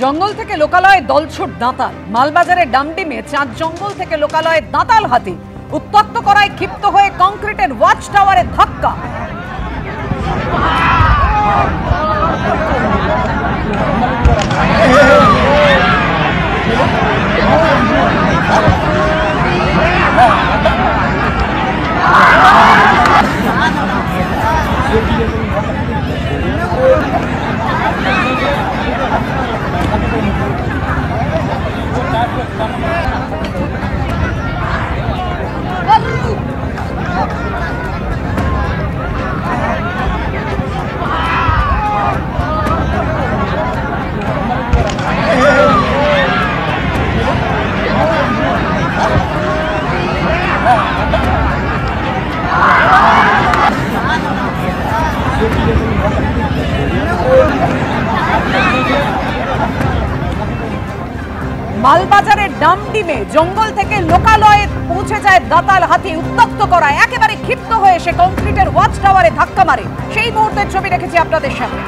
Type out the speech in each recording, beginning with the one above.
জঙ্গল থেকে লোকালয়ে দলছুট দাঁতাল। মালবাজারের ডামডিমে চাঁদ জঙ্গল থেকে লোকালয়ে দাঁতাল হাতি। উত্তপ্ত করায় ক্ষিপ্ত হয়ে কংক্রিটের ওয়াচ টাওয়ারে ধাক্কা। মালবাজারের ডামডিমে জঙ্গল থেকে লোকালয়ে পৌঁছে যায় দাঁতাল হাতি। উত্তপ্ত করায় একেবারে ক্ষিপ্ত হয়ে সে কংক্রিটের ওয়াচ টাওয়ারে ধাক্কা মারে। সেই মুহূর্তের ছবি রেখেছি আপনাদের সামনে।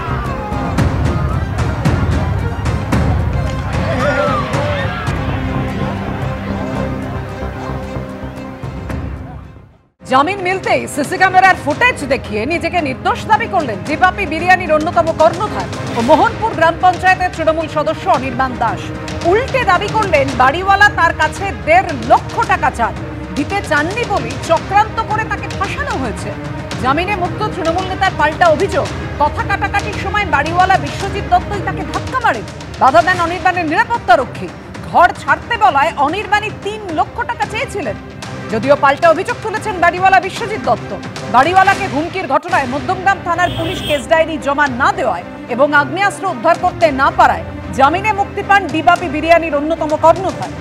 জামিন মিলতেই সিসি ক্যামেরার ফুটেজ দেখিয়ে নিজেকে নির্দোষ দাবি করলেন জিবাপি বিরিয়ানির অন্যতম কর্ণধার ও মোহনপুর গ্রাম পঞ্চায়েতের তৃণমূল সদস্য অনির্বাণ দাস। উল্টে দাবি করলেন বাড়িওয়ালা তার কাছে 1.5 লক্ষ টাকা চান, দিতে চাননি বলেই চক্রান্ত করে তাকে ফাঁসানো হয়েছে। জামিনে মুক্ত তৃণমূল নেতার পাল্টা অভিযোগ, কথা কাটাকাটির সময় বাড়িওয়ালা বিশ্বজিৎ দত্তই তাকে ধাক্কা মারে। বাধা দেন অনির্বাণের নিরাপত্তা রক্ষী। ঘর ছাড়তে বলায় অনির্বাণই 3 লক্ষ টাকা চেয়েছিলেন। যদিও পাল্টা অভিযোগ তুলেছেন বাড়িওয়ালা বিশ্বজিৎ দত্ত। বাড়িওয়ালাকে হুমকির ঘটনায় মধ্যমগ্রাম থানার পুলিশ কেস ডায়েরি জমা না দেওয়ায় এবং আগ্নেয়াস্ত্র উদ্ধার করতে না পারায় জামিনে মুক্তি পান জিবাপি বিরিয়ানির অন্যতম কর্ণধার।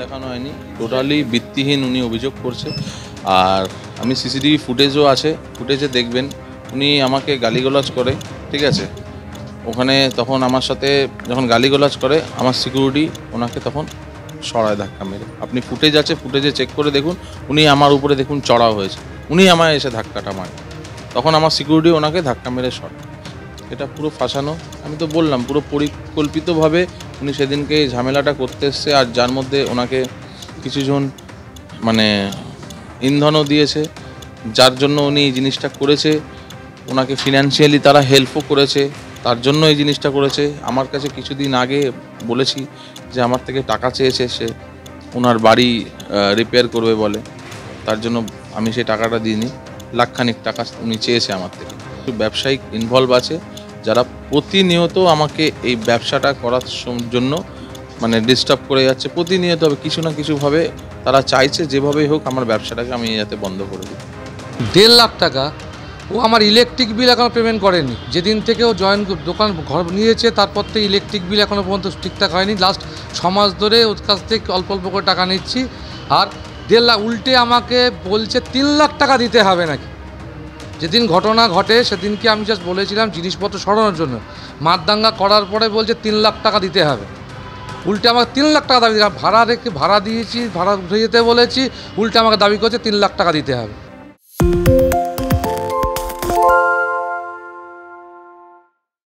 দেখানো হয়নি, টোটালি ভিত্তিহীন উনি অভিযোগ করছে। আর আমি সিসিটিভি ফুটেজও আছে, ফুটেজে দেখবেন উনি আমাকে গালিগালাজ করে, ঠিক আছে। ওখানে তখন আমার সাথে যখন গালিগালাজ করে আমার সিকিউরিটি ওনাকে তখন সরায় ধাক্কা মেরে। আপনি ফুটেজ আছে, ফুটেজে চেক করে দেখুন, উনি আমার উপরে দেখুন চড়া হয়েছে, উনি আমায় এসে ধাক্কাটা মারে। তখন আমার সিকিউরিটি ওনাকে ধাক্কা মেরে সরায়। এটা পুরো ফাঁসানো। আমি তো বললাম পুরো পরিকল্পিতভাবে উনি সেদিনকে ঝামেলাটা করতে এসছে। আর যার মধ্যে ওনাকে কিছুজন মানে ইন্ধনও দিয়েছে, যার জন্য উনি এই জিনিসটা করেছে। ওনাকে ফিনান্সিয়ালি তারা হেল্পও করেছে, তার জন্য এই জিনিসটা করেছে। আমার কাছে কিছুদিন আগে বলেছি যে আমার থেকে টাকা চেয়েছে সে, ওনার বাড়ি রিপেয়ার করবে বলে। তার জন্য আমি সেই টাকাটা দিইনি, লাখখানিক টাকা উনি চেয়েছে আমার থেকে। ব্যবসায়িক ইনভলভ আছে যারা প্রতিনিয়ত আমাকে এই ব্যবসাটা করার জন্য মানে ডিস্টার্ব করে যাচ্ছে। প্রতিনিয়ত কিছু না কিছুভাবে তারা চাইছে যেভাবেই হোক আমার ব্যবসাটাকে আমি যাতে বন্ধ করে দিই। 1.5 লাখ টাকা ও আমার ইলেকট্রিক বিল এখনও পেমেন্ট করেনি। যেদিন থেকে ও দোকান ঘর নিয়েছে তারপর থেকে ইলেকট্রিক বিল এখনও পর্যন্ত ঠিকঠাক হয়নি। লাস্ট 6 মাস ধরে ওর কাছ থেকে অল্প অল্প করে টাকা নিচ্ছি। আর 1.5 লাখ উল্টে আমাকে বলছে 3 লাখ টাকা দিতে হবে নাকি। যেদিন ঘটনা ঘটে সেদিনকে আমি জাস্ট বলেছিলাম জিনিসপত্র সরানোর জন্য, মারদাঙ্গা করার পরে বলছে 3 লাখ টাকা দিতে হবে। উল্টে আমাকে 3 লাখ টাকা দাবি, ভাড়া রেখে ভাড়া দিয়েছি, ভাড়া উঠে যেতে বলেছি, উল্টে আমাকে দাবি করছে 3 লাখ টাকা দিতে হবে।